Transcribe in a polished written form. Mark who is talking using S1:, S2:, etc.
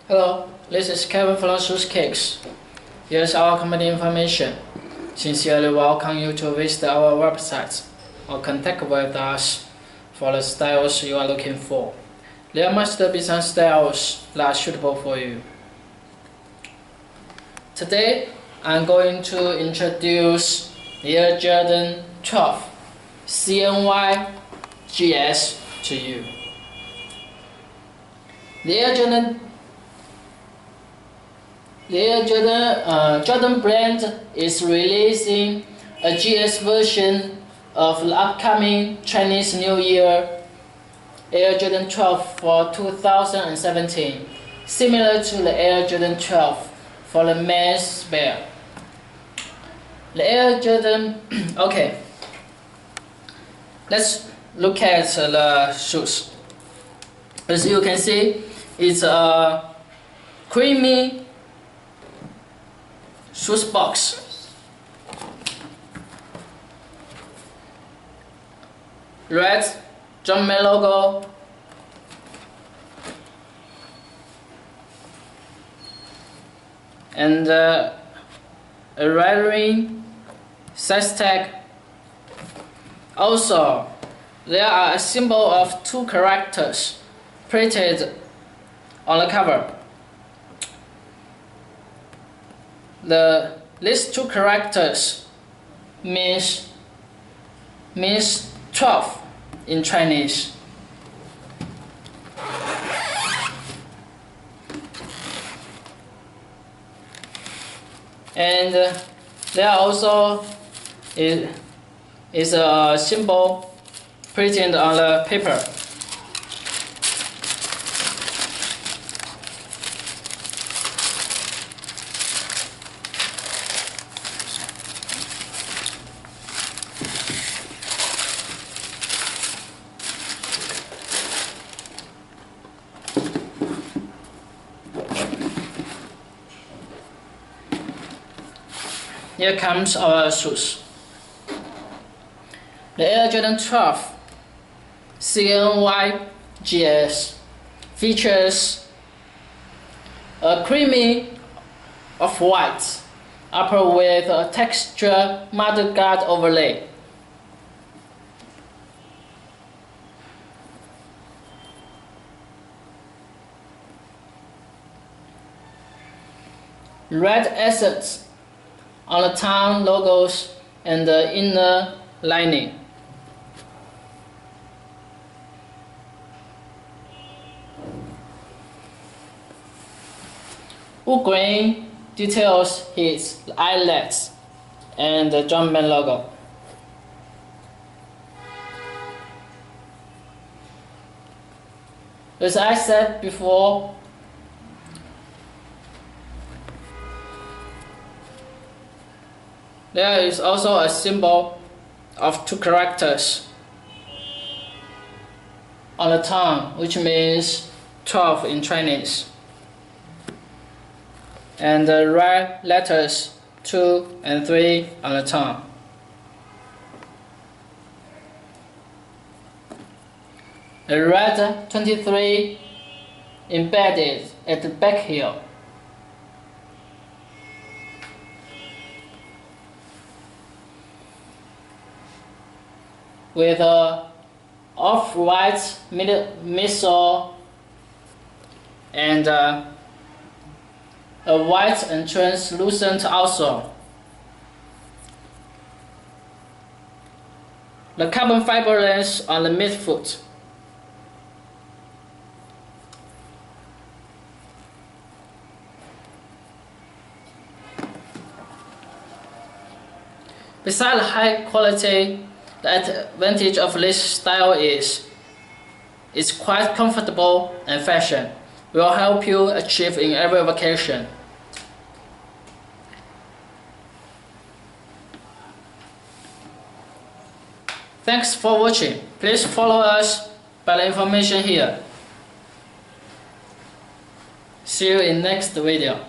S1: Hello, this is Kevin from Shoeskicks. Here's our company information. Sincerely welcome you to visit our website or contact with us for the styles you are looking for. There must be some styles that are suitable for you. Today, I'm going to introduce the Air Jordan 12 CNY GS to you. The Air Jordan brand is releasing a GS version of the upcoming Chinese New Year Air Jordan 12 for 2017, similar to the Air Jordan 12 for the men's wear. The Air Jordan, okay, let's look at the shoes. As you can see, it's a creamy shoes box. Red Jumpman logo. And a red ring, size tag. Also, there are a symbol of 2 characters printed on the cover. These 2 characters means 12 in Chinese. And there also is a symbol printed on the paper. Here comes our shoes. The Air Jordan 12 CNY GS features a creamy off-white upper with a texture mudguard overlay. Red accents on the town logos and the inner lining. Wood grain details his eyelets and the Jumpman logo. As I said before, there is also a symbol of 2 characters on the tongue, which means 12 in Chinese, and the red letters 2 and 3 on the tongue. The red 23 embedded at the back heel. With a off-white midsole and a white and translucent outsole. The carbon fiber lens on the midfoot. Besides the high quality, the advantage of this style is it's quite comfortable and fashion. Will help you achieve in every vacation. Thanks for watching. Please follow us by the information here. See you in next video.